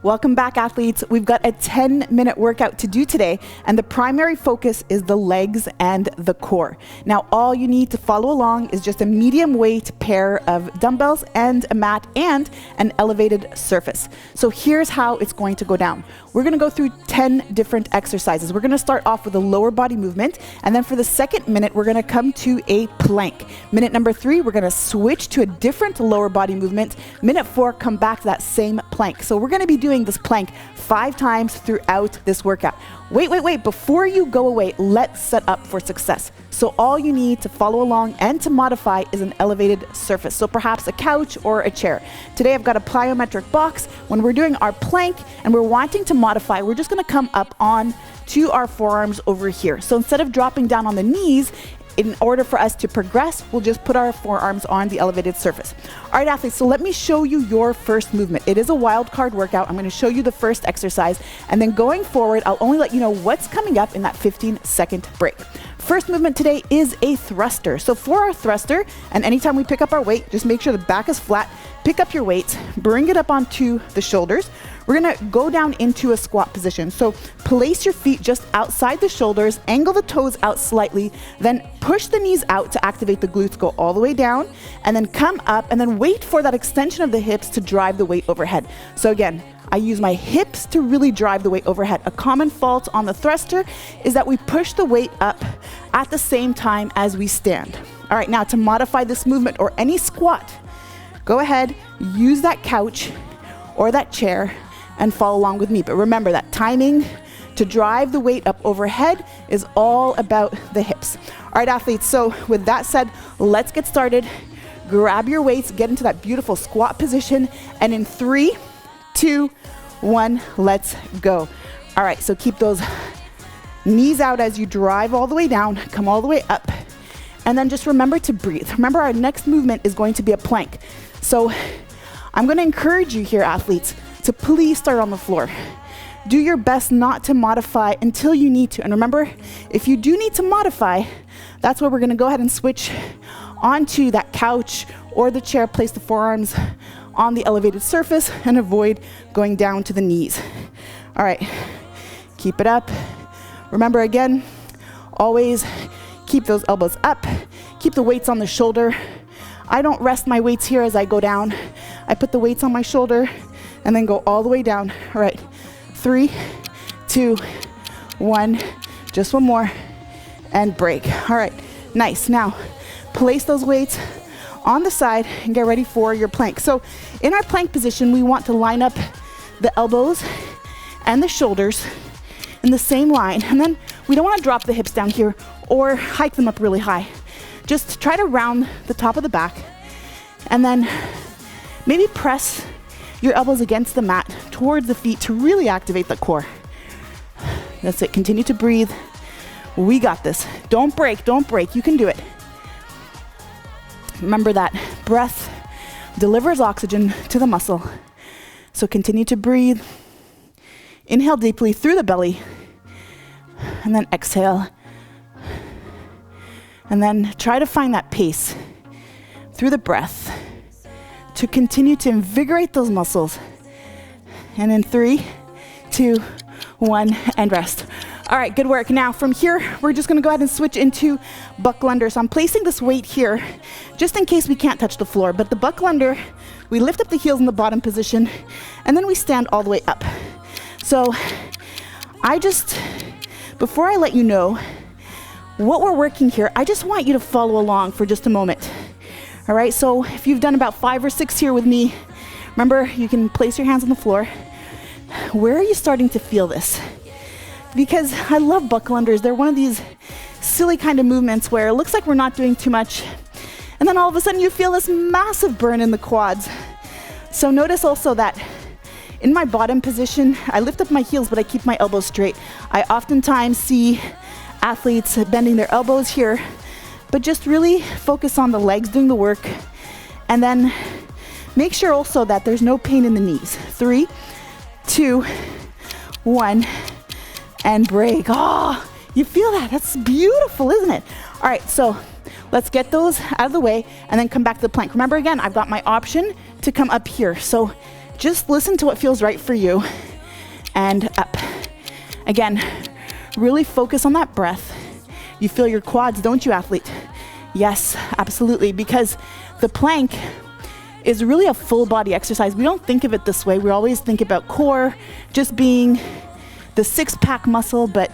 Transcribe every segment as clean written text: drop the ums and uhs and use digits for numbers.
Welcome back, athletes. We've got a 10-minute workout to do today, and the primary focus is the legs and the core. Now, all you need to follow along is just a medium weight pair of dumbbells and a mat and an elevated surface. So here's how it's going to go down. We're going to go through 10 different exercises. We're going to start off with a lower body movement, and then for the second minute, we're going to come to a plank. Minute number 3, we're going to switch to a different lower body movement. Minute 4, come back to that same plank. So we're going to be doing this plank 5 times throughout this workout. Wait, before you go away, let's set up for success. So all you need to follow along and to modify is an elevated surface. So perhaps a couch or a chair. Today I've got a plyometric box. When we're doing our plank and we're wanting to modify, we're just gonna come up on to our forearms over here. So instead of dropping down on the knees, in order for us to progress, we'll just put our forearms on the elevated surface. All right, athletes, so let me show you your first movement. It is a wild card workout. I'm gonna show you the first exercise, and then going forward, I'll only let you know what's coming up in that 15-second break. First movement today is a thruster. So for our thruster, and anytime we pick up our weight, just make sure the back is flat, pick up your weights, bring it up onto the shoulders. We're gonna go down into a squat position. So place your feet just outside the shoulders, angle the toes out slightly, then push the knees out to activate the glutes, go all the way down, and then come up, and then wait for that extension of the hips to drive the weight overhead. So again, I use my hips to really drive the weight overhead. A common fault on the thruster is that we push the weight up at the same time as we stand. All right, now to modify this movement or any squat, go ahead, use that couch or that chair and follow along with me. But remember that timing to drive the weight up overhead is all about the hips. All right, athletes, so with that said, let's get started. Grab your weights, get into that beautiful squat position, and in 3, 2, 1, let's go. All right, so keep those knees out as you drive all the way down, come all the way up, and then just remember to breathe. Remember, our next movement is going to be a plank. So I'm gonna encourage you here, athletes, to please start on the floor. Do your best not to modify until you need to. And remember, if you do need to modify, that's where we're gonna go ahead and switch onto that couch or the chair, place the forearms on the elevated surface and avoid going down to the knees. All right, keep it up. Remember again, always keep those elbows up, keep the weights on the shoulder. I don't rest my weights here as I go down. I put the weights on my shoulder and then go all the way down. All right, 3, 2, 1, just one more, and break. All right, nice. Now, place those weights on the side and get ready for your plank. So in our plank position, we want to line up the elbows and the shoulders in the same line. And then we don't want to drop the hips down here or hike them up really high. Just try to round the top of the back and then maybe press your elbows against the mat towards the feet to really activate the core. That's it. Continue to breathe. We got this. Don't break. You can do it. Remember that breath delivers oxygen to the muscle. So continue to breathe. Inhale deeply through the belly, and then exhale. And then try to find that pace through the breath to continue to invigorate those muscles. And in 3, 2, 1, and rest. All right, good work. Now from here, we're just gonna go ahead and switch into buckle under. So I'm placing this weight here, just in case we can't touch the floor. But the buckle under, we lift up the heels in the bottom position, and then we stand all the way up. So before I let you know what we're working here, I just want you to follow along for just a moment. All right, so if you've done about 5 or 6 here with me, remember, you can place your hands on the floor. Where are you starting to feel this? Because I love buckle unders. They're one of these silly kind of movements where it looks like we're not doing too much, and then all of a sudden you feel this massive burn in the quads. So notice also that in my bottom position, I lift up my heels, but I keep my elbows straight. I oftentimes see athletes bending their elbows here, but just really focus on the legs doing the work, and then make sure also that there's no pain in the knees. 3, 2, 1, and break. Oh, you feel that? That's beautiful, isn't it? All right, so let's get those out of the way and then come back to the plank. Remember again, I've got my option to come up here. So just listen to what feels right for you, and up. Again, really focus on that breath. You feel your quads, don't you, athlete? Yes, absolutely, because the plank is really a full body exercise. We don't think of it this way. We always think about core just being the six-pack muscle, but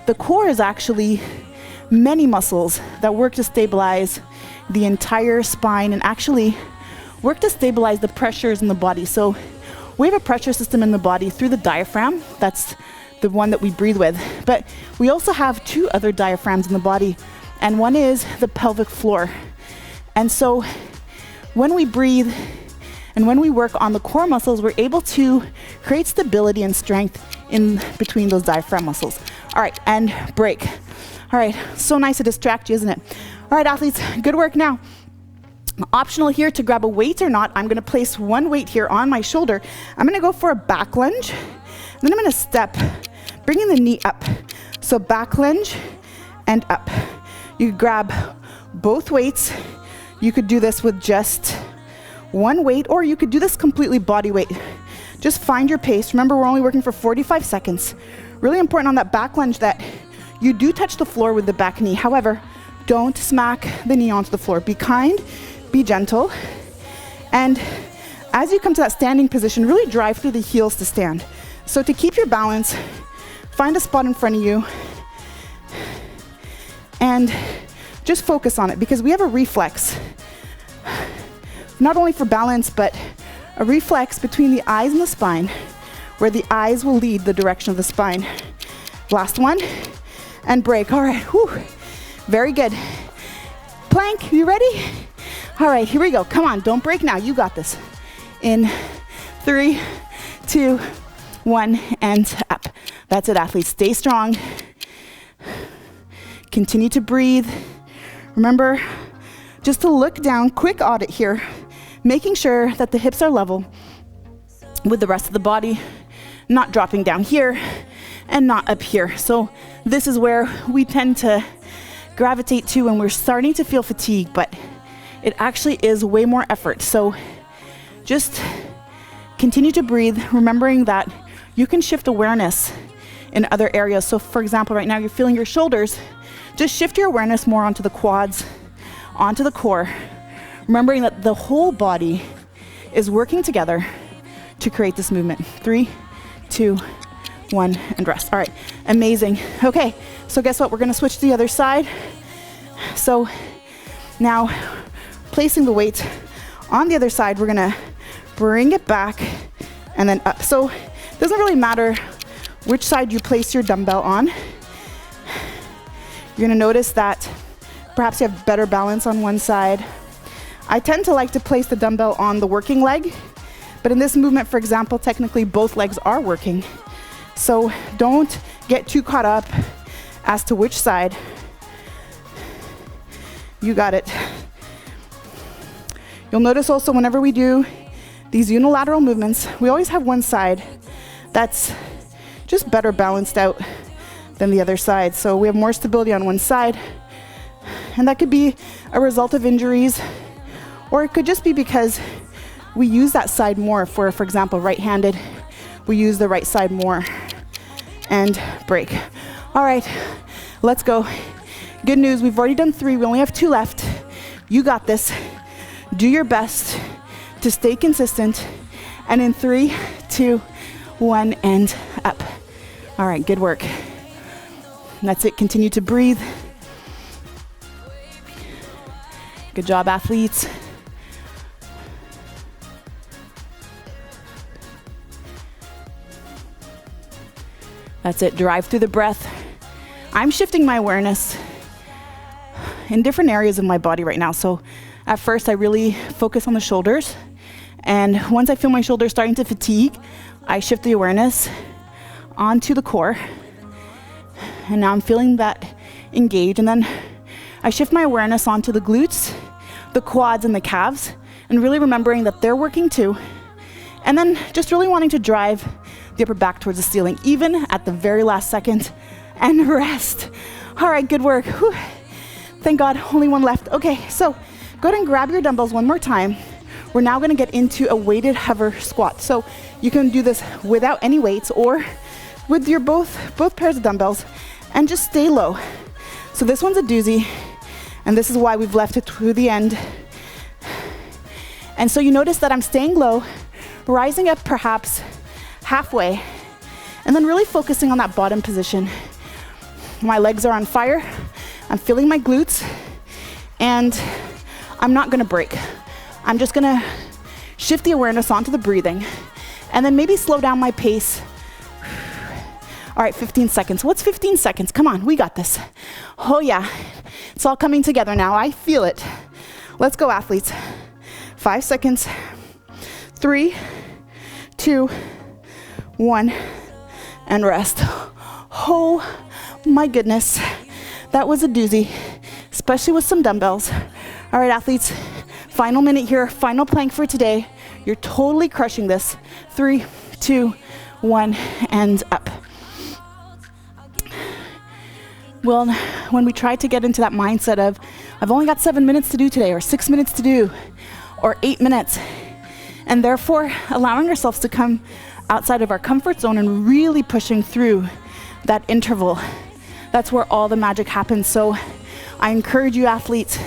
the core is actually many muscles that work to stabilize the entire spine and actually work to stabilize the pressures in the body. So we have a pressure system in the body through the diaphragm. That's the one that we breathe with. But we also have two other diaphragms in the body, and one is the pelvic floor. And so when we breathe and when we work on the core muscles, we're able to create stability and strength in between those diaphragm muscles. All right, and break. All right, so nice to distract you, isn't it? All right, athletes, good work now. Optional here to grab a weight or not. I'm gonna place one weight here on my shoulder. I'm gonna go for a back lunge. Then I'm gonna step, bringing the knee up. So back lunge and up. You grab both weights. You could do this with just one weight, or you could do this completely body weight. Just find your pace. Remember, we're only working for 45 seconds. Really important on that back lunge that you do touch the floor with the back knee. However, don't smack the knee onto the floor. Be kind, be gentle. And as you come to that standing position, really drive through the heels to stand. So to keep your balance, find a spot in front of you and just focus on it, because we have a reflex, not only for balance, but a reflex between the eyes and the spine, where the eyes will lead the direction of the spine. Last one, and break. All right, whew. Very good. Plank, you ready? All right, here we go. Come on, don't break now. You got this. In 3, 2, 1, and up. That's it, athletes. Stay strong. Continue to breathe. Remember, just to look down, quick audit here, making sure that the hips are level with the rest of the body, not dropping down here and not up here. So this is where we tend to gravitate to when we're starting to feel fatigue, but it actually is way more effort. So just continue to breathe, remembering that you can shift awareness in other areas. So for example, right now you're feeling your shoulders. Just shift your awareness more onto the quads, onto the core, remembering that the whole body is working together to create this movement. 3, 2, 1, and rest. All right, amazing. Okay, so guess what? We're gonna switch to the other side. So now, placing the weight on the other side, we're gonna bring it back and then up. So it doesn't really matter which side you place your dumbbell on. You're gonna notice that perhaps you have better balance on one side. I tend to like to place the dumbbell on the working leg, but in this movement, for example, technically both legs are working. So don't get too caught up as to which side. You got it. You'll notice also whenever we do these unilateral movements, we always have one side that's just better balanced out than the other side. So we have more stability on one side, and that could be a result of injuries, or it could just be because we use that side more. For example, right-handed, we use the right side more. And break. All right, let's go. Good news, we've already done 3, we only have 2 left. You got this. Do your best to stay consistent. And in 3, 2, 1, and up. All right, good work. And that's it, continue to breathe. Good job, athletes. That's it, drive through the breath. I'm shifting my awareness in different areas of my body right now. So at first I really focus on the shoulders. And once I feel my shoulders starting to fatigue, I shift the awareness onto the core. And now I'm feeling that engage. And then I shift my awareness onto the glutes, the quads, and the calves, and really remembering that they're working too. And then just really wanting to drive the upper back towards the ceiling, even at the very last second, and rest. All right, good work. Whew. Thank God, only one left. Okay, so go ahead and grab your dumbbells one more time. We're now gonna get into a weighted hover squat. So you can do this without any weights or with your both pairs of dumbbells and just stay low. So this one's a doozy, and this is why we've left it through the end. And so you notice that I'm staying low, rising up perhaps halfway, and then really focusing on that bottom position. My legs are on fire, I'm feeling my glutes, and I'm not gonna break. I'm just gonna shift the awareness onto the breathing, and then maybe slow down my pace. All right, 15 seconds. What's 15 seconds? Come on, we got this. Oh yeah, it's all coming together now. I feel it. Let's go, athletes. 5 seconds. 3, 2, 1, and rest. Oh my goodness, that was a doozy, especially with some dumbbells. All right, athletes, final minute here, final plank for today. You're totally crushing this. 3, 2, 1, and up. Well, when we try to get into that mindset of, I've only got 7 minutes to do today, or 6 minutes to do, or 8 minutes, and therefore allowing ourselves to come outside of our comfort zone and really pushing through that interval, that's where all the magic happens. So I encourage you, athletes,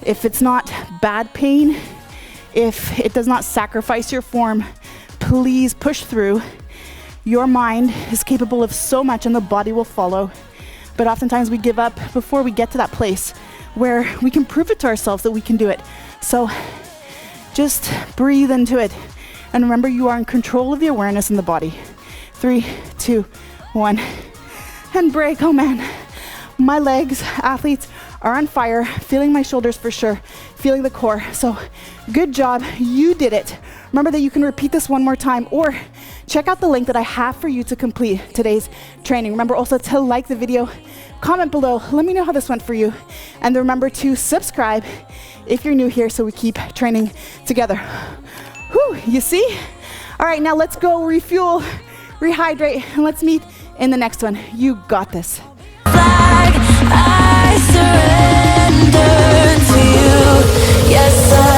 if it's not bad pain, if it does not sacrifice your form, please push through. Your mind is capable of so much and the body will follow. But oftentimes we give up before we get to that place where we can prove it to ourselves that we can do it. So just breathe into it. And remember, you are in control of the awareness in the body. 3, 2, 1, and break. Oh man, my legs, athletes, are on fire. Feeling my shoulders for sure, feeling the core. So good job, you did it. Remember that you can repeat this one more time or check out the link that I have for you to complete today's training. Remember also to like the video, comment below, let me know how this went for you. And remember to subscribe if you're new here so we keep training together. Whew, you see? All right, now let's go refuel, rehydrate, and let's meet in the next one. You got this. Flag, I surrender to you. Yes, I